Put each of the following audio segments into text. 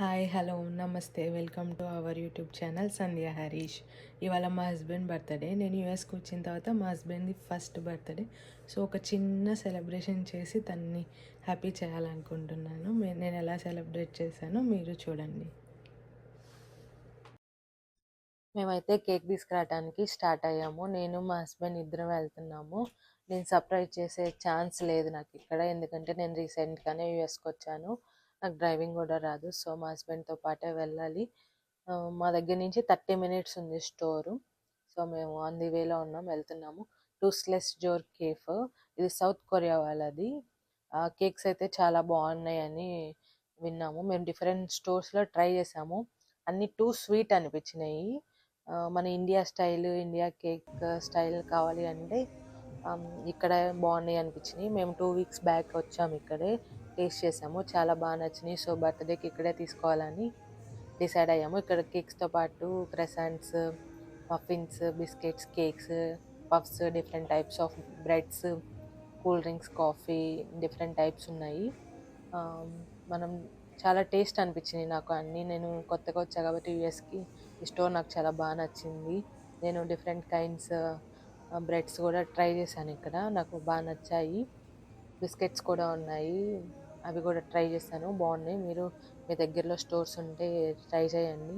Hi hello నమస్తే welcome to our YouTube channel Sandhya Harish. ఇవాళ మా హస్బెండ్ బర్త్డే. నేను యూఎస్కి వచ్చిన తర్వాత మా హస్బెండ్ది ఫస్ట్ బర్త్డే. సో ఒక చిన్న సెలబ్రేషన్ చేసి తన్ని హ్యాపీ చేయాలనుకుంటున్నాను. నేను ఎలా సెలబ్రేట్ చేశానో మీరు చూడండి. మేమైతే కేక్ తీసుకురావడానికి స్టార్ట్ అయ్యాము. నేను మా హస్బెండ్ ఇద్దరం వెళ్తున్నాము. నేను సర్ప్రైజ్ చేసే ఛాన్స్ లేదు నాకు ఇక్కడ, ఎందుకంటే నేను రీసెంట్గానే యూఎస్కి వచ్చాను. నాకు డ్రైవింగ్ కూడా రాదు. సో మా హస్బెండ్తో పాటే వెళ్ళాలి. మా దగ్గర నుంచి 30 మినిట్స్ ఉంది స్టోరు. సో మేము ఆన్ ది వేలో ఉన్నాం, వెళ్తున్నాము. టూస్లెస్ జోర్ కేఫ్, ఇది సౌత్ కొరియా వాళ్ళది. కేక్స్ అయితే చాలా బాగున్నాయని విన్నాము. మేము డిఫరెంట్ స్టోర్స్లో ట్రై చేసాము, అన్ని టూ స్వీట్ అనిపించినాయి. మన India style, India cake style కావాలి అంటే ఇక్కడ బాగున్నాయి అనిపించినాయి. మేము 2 వీక్స్ బ్యాక్ వచ్చాము, ఇక్కడే టేస్ట్ చేసాము, చాలా బాగా నచ్చినాయి. సో బర్త్డేకి ఇక్కడే తీసుకోవాలని డిసైడ్ అయ్యాము. ఇక్కడ కేక్స్తో పాటు croissants, muffins, biscuits, cakes, puffs, different types of breads, cool drinks, coffee, different types ఉన్నాయి. మనం చాలా టేస్ట్ అనిపించింది నాకు అన్నీ. నేను కొత్తగా వచ్చా కాబట్టి యూఎస్కి, ఈ స్టోర్ నాకు చాలా బాగా నచ్చింది. నేను డిఫరెంట్ కైండ్స్ బ్రెడ్స్ కూడా ట్రై చేశాను ఇక్కడ, నాకు బాగా నచ్చాయి. బిస్కెట్స్ కూడా ఉన్నాయి, అవి కూడా ట్రై చేశాను, బాగున్నాయి. మీరు మీ దగ్గరలో స్టోర్స్ ఉంటే ట్రై చేయండి.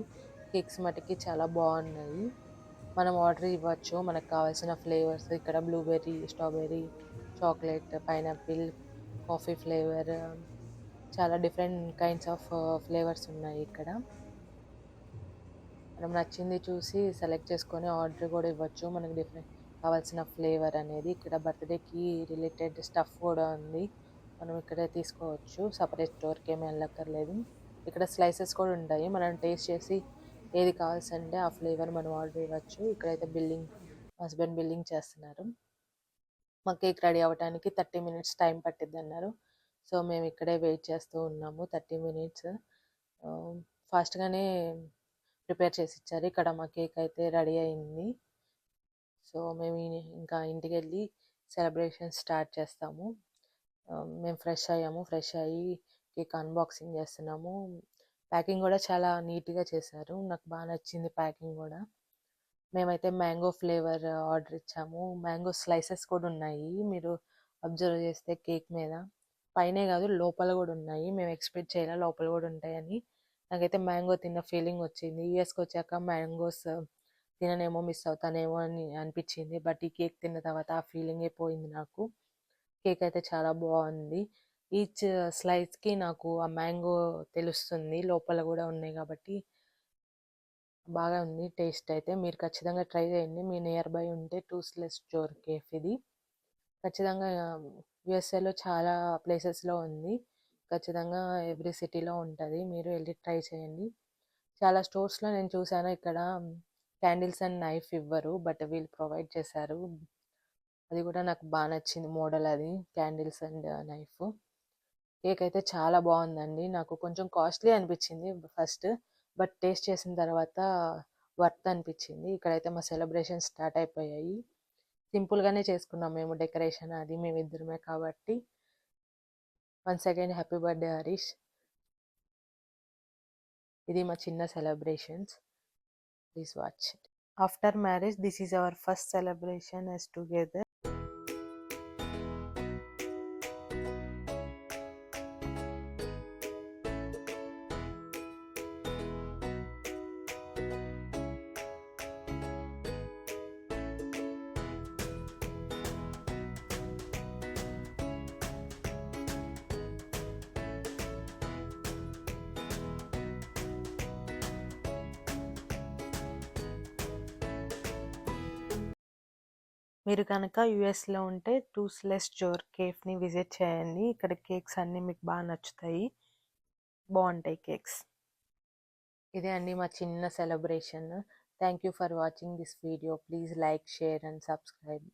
కేక్స్ మటుకి చాలా బాగున్నాయి. మనం ఆర్డర్ ఇవ్వచ్చు మనకు కావాల్సిన ఫ్లేవర్స్. ఇక్కడ blueberry, strawberry, chocolate, pineapple, coffee flavour, చాలా డిఫరెంట్ కైండ్స్ ఆఫ్ ఫ్లేవర్స్ ఉన్నాయి ఇక్కడ. మనం నచ్చింది చూసి సెలెక్ట్ చేసుకొని ఆర్డర్ కూడా ఇవ్వచ్చు, మనకి డిఫరెంట్ కావాల్సిన ఫ్లేవర్ అనేది. ఇక్కడ బర్త్డేకి రిలేటెడ్ స్టఫ్ కూడా ఉంది, మనం ఇక్కడే తీసుకోవచ్చు, సపరేట్ స్టోర్కి ఏమి వెళ్ళక్కర్లేదు. ఇక్కడ స్లైసెస్ కూడా ఉంటాయి, మనం టేస్ట్ చేసి ఏది కావాల్సింటే ఆ ఫ్లేవర్ మనం ఆర్డర్ ఇవ్వచ్చు. ఇక్కడైతే హస్బెండ్ బిల్లింగ్ చేస్తున్నారు. మా కేక్ రెడీ అవ్వడానికి 30 మినిట్స్ టైం పట్టిద్ది అన్నారు. సో మేము ఇక్కడే వెయిట్ చేస్తూ ఉన్నాము 30 మినిట్స్. ఫాస్ట్గానే ప్రిపేర్ చేసి ఇచ్చారు. ఇక్కడ మా కేక్ అయితే రెడీ అయింది. సో మేము ఇంకా ఇంటికి వెళ్ళి సెలబ్రేషన్ స్టార్ట్ చేస్తాము. మేము ఫ్రెష్ అయ్యాము, ఫ్రెష్ అయ్యి కేక్ అన్బాక్సింగ్ చేస్తున్నాము. ప్యాకింగ్ కూడా చాలా నీట్గా చేశారు, నాకు బాగా నచ్చింది ప్యాకింగ్ కూడా. మేమైతే మ్యాంగో ఫ్లేవర్ ఆర్డర్ ఇచ్చాము. మ్యాంగో స్లైసెస్ కూడా ఉన్నాయి, మీరు అబ్జర్వ్ చేస్తే కేక్ మీద పైనే కాదు లోపల కూడా ఉన్నాయి. మేము ఎక్స్పెక్ట్ చేయాలి లోపల కూడా ఉంటాయని. నాకైతే మ్యాంగో తిన్న ఫీలింగ్ వచ్చింది. యూఎస్కి వచ్చాక మ్యాంగోస్ తిననేమో, మిస్ అవుతానేమో అని అనిపించింది. బట్ ఈ కేక్ తిన్న తర్వాత ఆ ఫీలింగే పోయింది నాకు. కేక్ అయితే చాలా బాగుంది. ఈచ్ స్లైస్కి నాకు ఆ మ్యాంగో తెలుస్తుంది, లోపల కూడా ఉన్నాయి కాబట్టి బాగా ఉంది టేస్ట్ అయితే. మీరు ఖచ్చితంగా ట్రై చేయండి, మీ నియర్ బై ఉంటే. టూస్లెస్ జోర్ కేఫ్ ఇది ఖచ్చితంగా యుఎస్ఏలో చాలా ప్లేసెస్లో ఉంది, ఖచ్చితంగా ఎవ్రీ సిటీలో ఉంటుంది, మీరు వెళ్ళి ట్రై చేయండి. చాలా స్టోర్స్లో నేను చూసాను ఇక్కడ క్యాండిల్స్ అండ్ నైఫ్ ఇవ్వరు, బట్ వీళ్ళు ప్రొవైడ్ చేశారు. అది కూడా నాకు బాగా నచ్చింది మోడల్, అది క్యాండిల్స్ అండ్ నైఫ్. కేక్ అయితే చాలా బాగుందండి, నాకు కొంచెం కాస్ట్లీ అనిపించింది ఫస్ట్, బట్ టేస్ట్ చేసిన తర్వాత వర్త్ అనిపించింది. ఇక్కడైతే మా సెలబ్రేషన్ స్టార్ట్ అయిపోయాయి. సింపుల్గానే చేసుకున్నాం మేము డెకరేషన్, అది మేమిద్దరమే కాబట్టి. Once again happy birthday Harish. ఇది మా చిన్న celebrations, please watch it. After marriage this is our first celebration as together. మీరు కనుక యూఎస్లో ఉంటే టూస్లెస్ జోర్ కేఫ్ని విజిట్ చేయండి. ఇక్కడ కేక్స్ అన్నీ మీకు బాగా నచ్చుతాయి, బాగుంటాయి కేక్స్. ఇదే అండి మా చిన్న celebration. Thank you for watching this video. Please like, share and subscribe.